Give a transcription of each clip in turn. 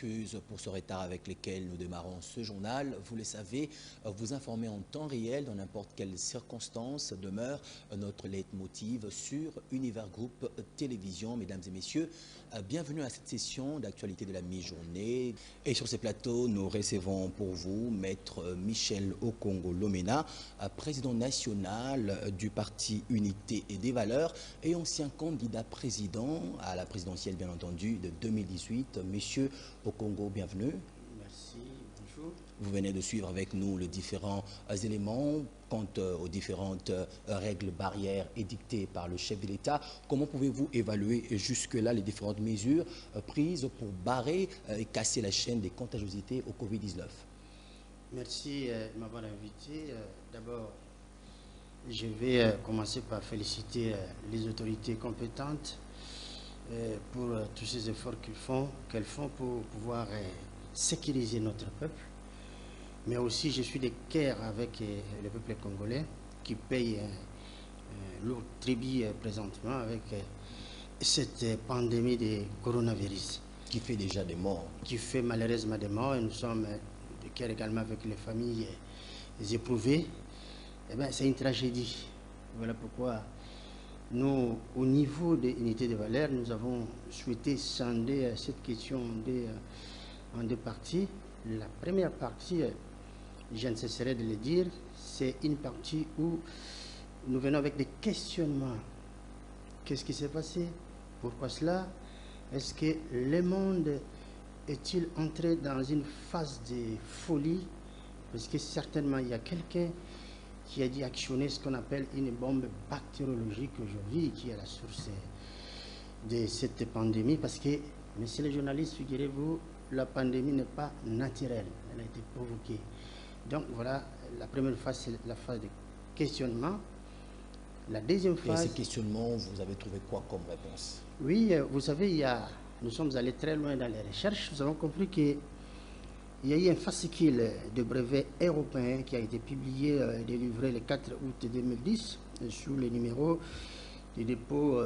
excuses pour ce retard avec lequel nous démarrons ce journal. Vous le savez, vous informer en temps réel dans n'importe quelle circonstance demeure notre leitmotiv sur Univers Group Télévision. Mesdames et messieurs, bienvenue à cette session d'actualité de la mi-journée. Et sur ces plateaux, nous recevons pour vous Maître Michel Okongo Lomena, président national du parti Unité et des Valeurs et ancien candidat président à la présidentielle, bien entendu, de 2018. Monsieur Okongo, bienvenue. Merci, bonjour. Vous venez de suivre avec nous les différents éléments quant aux différentes règles barrières édictées par le chef de l'État. Comment pouvez-vous évaluer jusque-là les différentes mesures prises pour barrer et casser la chaîne des contagiosités au Covid-19? Merci de m'avoir invité. D'abord, je vais commencer par féliciter les autorités compétentes pour tous ces efforts qu'elles font pour pouvoir sécuriser notre peuple. Mais aussi, je suis de cœur avec le peuple congolais qui paye un lourd tribut présentement avec cette pandémie de coronavirus. Qui fait déjà des morts. Qui fait malheureusement des morts. Et nous sommes de cœur également avec les familles éprouvées. Eh bien, c'est une tragédie. Voilà pourquoi nous, au niveau des unités de valeurs, nous avons souhaité scinder cette question en deux parties. La première partie, je ne cesserai de le dire, c'est une partie où nous venons avec des questionnements. Qu'est-ce qui s'est passé? Pourquoi cela? Est-ce que le monde est-il entré dans une phase de folie? Parce que certainement, il y a quelqu'un qui a dit actionner ce qu'on appelle une bombe bactériologique aujourd'hui, qui est la source de cette pandémie. Parce que, messieurs les journalistes, figurez-vous, la pandémie n'est pas naturelle, elle a été provoquée. Donc voilà, la première phase, c'est la phase de questionnement. La deuxième phase... Et ces questionnements, vous avez trouvé quoi comme réponse? Oui, vous savez, nous sommes allés très loin dans les recherches. Nous avons compris qu'il y a eu un fascicule de brevet européen qui a été publié et délivré le 4 août 2010 sous le numéro du dépôt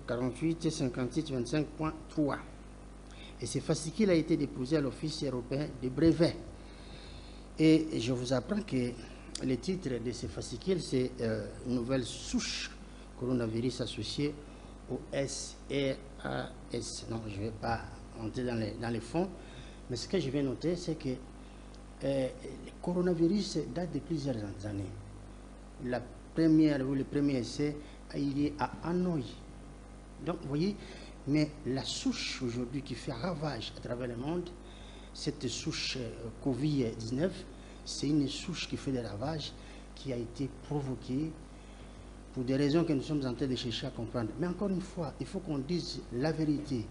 048 58 25.3. Et ce fascicule a été déposé à l'Office européen des brevets. Et je vous apprends que le titre de ce fascicule, c'est Nouvelle souche coronavirus associée au SRAS. Non, je ne vais pas entrer dans les fonds, mais ce que je vais noter, c'est que le coronavirus date de plusieurs années. Le premier essai a eu lieu à Hanoï. Donc, vous voyez, mais la souche aujourd'hui qui fait ravage à travers le monde, cette souche Covid-19, c'est une souche qui fait des ravages, qui a été provoquée pour des raisons que nous sommes en train de chercher à comprendre. Mais encore une fois, il faut qu'on dise la vérité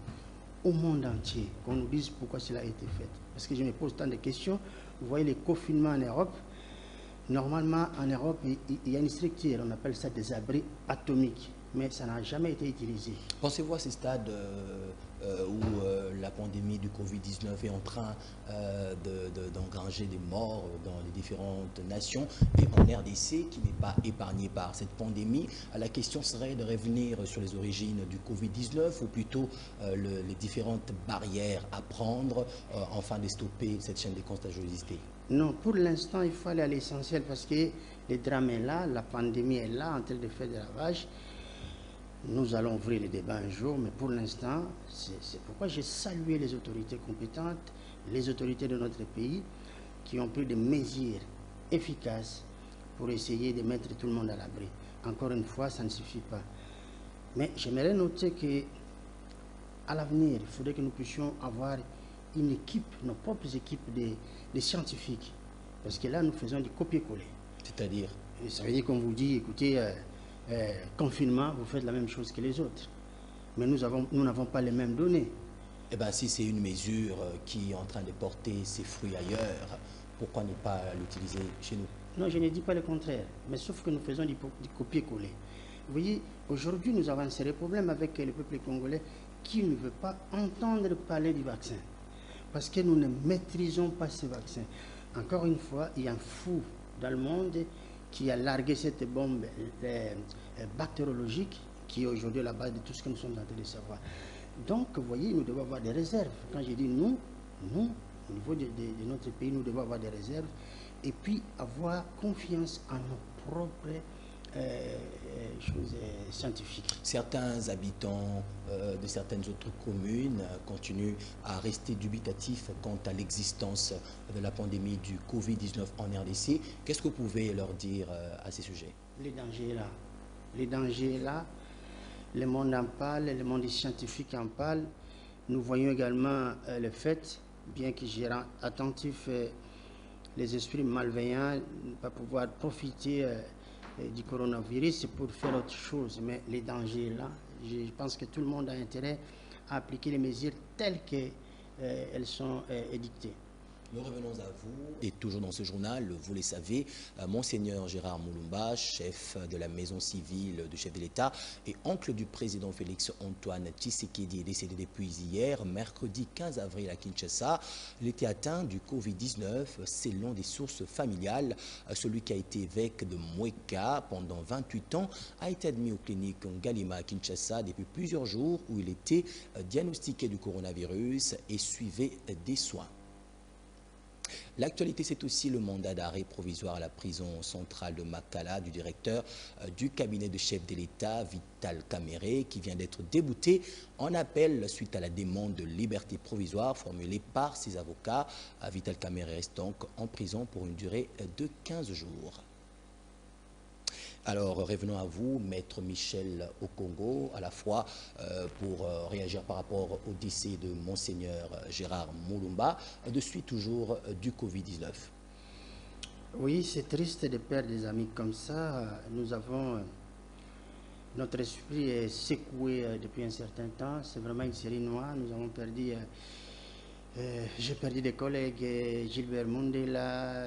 au monde entier, qu'on nous dise pourquoi cela a été fait. Parce que je me pose tant de questions. Vous voyez les confinements en Europe. Normalement, en Europe, il y a une structure, on appelle ça des abris atomiques. Mais ça n'a jamais été utilisé. Pensez-vous à ce stade où la pandémie du Covid-19 est en train d'engranger des morts dans les différentes nations et en RDC qui n'est pas épargné par cette pandémie? La question serait de revenir sur les origines du Covid-19 ou plutôt les différentes barrières à prendre afin de stopper cette chaîne de contagiosité? Non, pour l'instant, il faut aller à l'essentiel parce que le drame est là, la pandémie est là en train de faire des ravages. Nous allons ouvrir le débat un jour, mais pour l'instant, c'est pourquoi j'ai salué les autorités compétentes, les autorités de notre pays, qui ont pris des mesures efficaces pour essayer de mettre tout le monde à l'abri. Encore une fois, ça ne suffit pas. Mais j'aimerais noter qu'à l'avenir, il faudrait que nous puissions avoir une équipe, nos propres équipes de scientifiques. Parce que là, nous faisons du copier-coller. C'est-à-dire? Ça veut dire qu'on vous dit, écoutez... confinement, vous faites la même chose que les autres. Mais nous n'avons pas les mêmes données. Eh bien, si c'est une mesure qui est en train de porter ses fruits ailleurs, pourquoi ne pas l'utiliser chez nous? Non, je ne dis pas le contraire. Mais sauf que nous faisons du copier-coller. Vous voyez, aujourd'hui, nous avons un sérieux problème avec le peuple congolais qui ne veut pas entendre parler du vaccin. Parce que nous ne maîtrisons pas ce vaccin. Encore une fois, il y a un fou dans le monde qui a largué cette bombe bactériologique qui est aujourd'hui à la base de tout ce que nous sommes en train de savoir. Donc, vous voyez, nous devons avoir des réserves. Quand je dis nous, Nous, au niveau de notre pays, nous devons avoir des réserves et puis avoir confiance en nos propres choses scientifiques. Certains habitants de certaines autres communes continuent à rester dubitatifs quant à l'existence de la pandémie du Covid-19 en RDC. Qu'est-ce que vous pouvez leur dire à ces sujets? Les dangers là. Les dangers là. Le monde en parle, le monde scientifique en parle. Nous voyons également le fait, bien que j'ai rendu attentif les esprits malveillants, ne pas pouvoir profiter du coronavirus pour faire autre chose. Mais les dangers là, je pense que tout le monde a intérêt à appliquer les mesures telles qu'elles sont édictées. Nous revenons à vous. Et toujours dans ce journal, vous le savez, Monseigneur Gérard Moulumba, chef de la maison civile du chef de l'État et oncle du président Félix Antoine Tshisekedi, est décédé depuis hier, mercredi 15 avril à Kinshasa. Il était atteint du Covid-19 selon des sources familiales. Celui qui a été évêque de Mweka pendant 28 ans a été admis aux cliniques Galima à Kinshasa depuis plusieurs jours où il était diagnostiqué du coronavirus et suivait des soins. L'actualité, c'est aussi le mandat d'arrêt provisoire à la prison centrale de Makala du directeur du cabinet de chef de l'État, Vital Kamerhe, qui vient d'être débouté en appel suite à la demande de liberté provisoire formulée par ses avocats. Vital Kamerhe reste donc en prison pour une durée de 15 jours. Alors, revenons à vous, Maître Michel Okongo, à la fois pour réagir par rapport au décès de Monseigneur Gérard Moulumba, de suite toujours du Covid-19. Oui, c'est triste de perdre des amis comme ça. Nous avons... notre esprit est secoué depuis un certain temps. C'est vraiment une série noire. Nous avons perdu... j'ai perdu des collègues, Gilbert Mondela,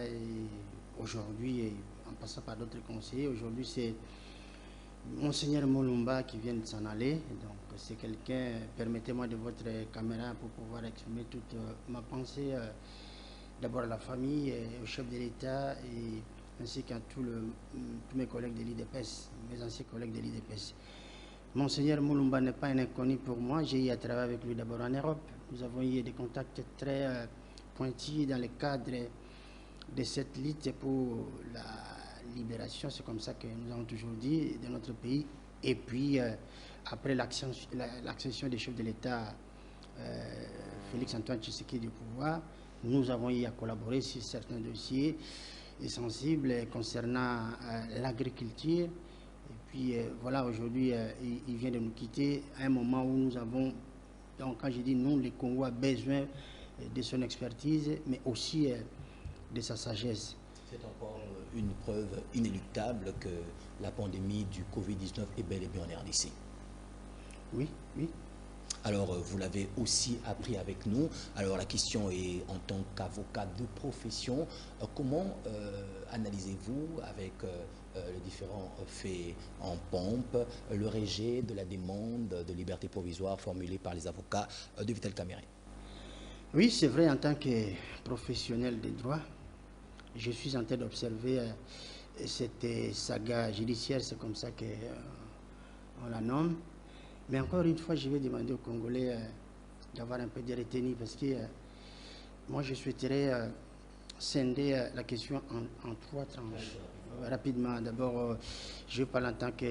aujourd'hui... en passant par d'autres conseillers. Aujourd'hui, c'est Monseigneur Moulumba qui vient de s'en aller. Donc, c'est quelqu'un, permettez-moi de votre caméra pour pouvoir exprimer toute ma pensée, d'abord à la famille, au chef de l'État, ainsi qu'à tous mes collègues de l'IDPS, mes anciens collègues de l'IDPS. Monseigneur Moulumba n'est pas un inconnu pour moi. J'ai eu à travailler avec lui d'abord en Europe. Nous avons eu des contacts très pointillés dans le cadre de cette lutte pour la libération, c'est comme ça que nous avons toujours dit, de notre pays. Et puis, après l'accession des chefs de l'État, Félix Antoine Tshisekedi du pouvoir, nous avons eu à collaborer sur certains dossiers sensibles concernant l'agriculture. Et puis, voilà, aujourd'hui, il vient de nous quitter à un moment où nous avons, donc quand je dis nous, les Congolais, besoin de son expertise, mais aussi de sa sagesse. C'est encore une preuve inéluctable que la pandémie du Covid-19 est bel et bien en RDC. Oui, oui. Alors, vous l'avez aussi appris avec nous. Alors, la question est, en tant qu'avocat de profession, comment analysez-vous avec les différents faits en pompe le rejet de la demande de liberté provisoire formulée par les avocats de Vital Kamerhe? Oui, c'est vrai, en tant que professionnel des droits, je suis en train d'observer cette saga judiciaire, c'est comme ça qu'on la nomme. Mais encore une fois, je vais demander aux Congolais d'avoir un peu de retenue parce que moi, je souhaiterais scinder la question en trois tranches. Rapidement, d'abord, je vais parler en tant que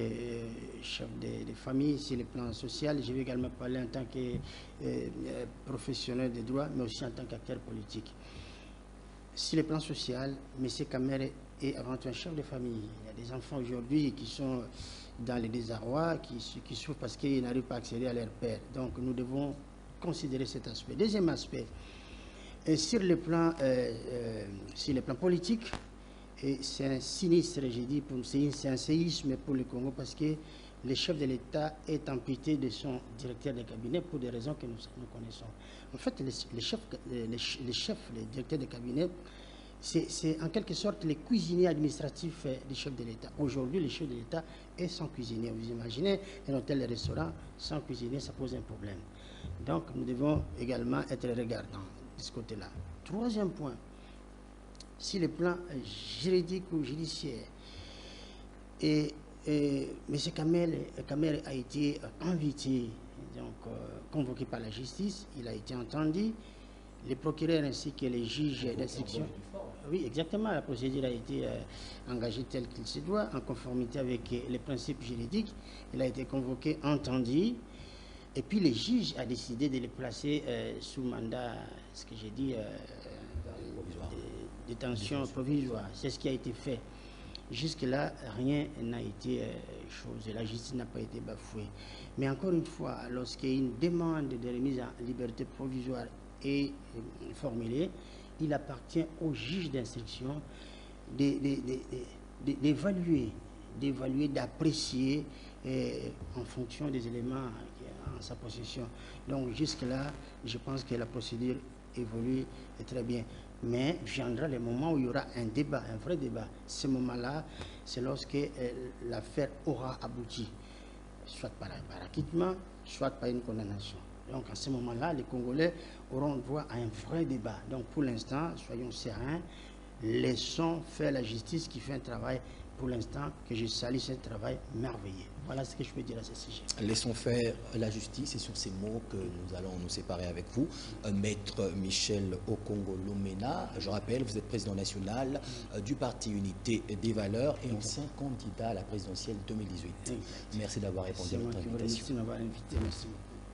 chef de famille sur le plan social. Je vais également parler en tant que professionnel des droits, mais aussi en tant qu'acteur politique. Sur le plan social, M. Kamerhe est avant tout un chef de famille. Il y a des enfants aujourd'hui qui sont dans le désarroi, qui souffrent parce qu'ils n'arrivent pas à accéder à leur père. Donc nous devons considérer cet aspect. Deuxième aspect, sur le plan politique, c'est un sinistre, j'ai dit, c'est un séisme pour le Congo parce que le chef de l'État est amputé de son directeur de cabinet pour des raisons que nous connaissons. En fait, le directeur de cabinet, c'est en quelque sorte les cuisiniers administratifs du chef de l'État. Aujourd'hui, le chef de l'État est sans cuisinier. Vous imaginez un hôtel-restaurant sans cuisinier, ça pose un problème. Donc, nous devons également être regardants de ce côté-là. Troisième point, si le plan juridique ou judiciaire et M. Kamerhe a été invité, donc convoqué par la justice, il a été entendu. les procureurs ainsi que les juges d'instruction. Oui, exactement. La procédure a été engagée telle qu'il se doit, en conformité avec les principes juridiques. Il a été convoqué, entendu. Et puis le juge a décidé de les placer sous mandat, ce que j'ai dit, détention provisoire. C'est ce qui a été fait. Jusque-là, rien n'a été chose. La justice n'a pas été bafouée. Mais encore une fois, lorsqu'une demande de remise en liberté provisoire est formulée, il appartient au juge d'instruction d'évaluer, d'apprécier en fonction des éléments en sa possession. Donc jusque-là, je pense que la procédure évolue très bien. Mais viendra le moment où il y aura un débat, un vrai débat. Ce moment-là, c'est lorsque l'affaire aura abouti, soit par acquittement, soit par une condamnation. Donc à ce moment-là, les Congolais auront droit à un vrai débat. Donc pour l'instant, soyons sereins, laissons faire la justice qui fait un travail, pour l'instant, que je salue ce travail merveilleux. Voilà ce que je peux dire à ce sujet. Laissons faire la justice, et sur ces mots que nous allons nous séparer avec vous. Maître Michel Okongolo-Mena, je rappelle, vous êtes président national du Parti Unité des Valeurs et ancien candidat à la présidentielle 2018. Merci d'avoir répondu à notre invitation. Merci de m'avoir invité. Merci beaucoup.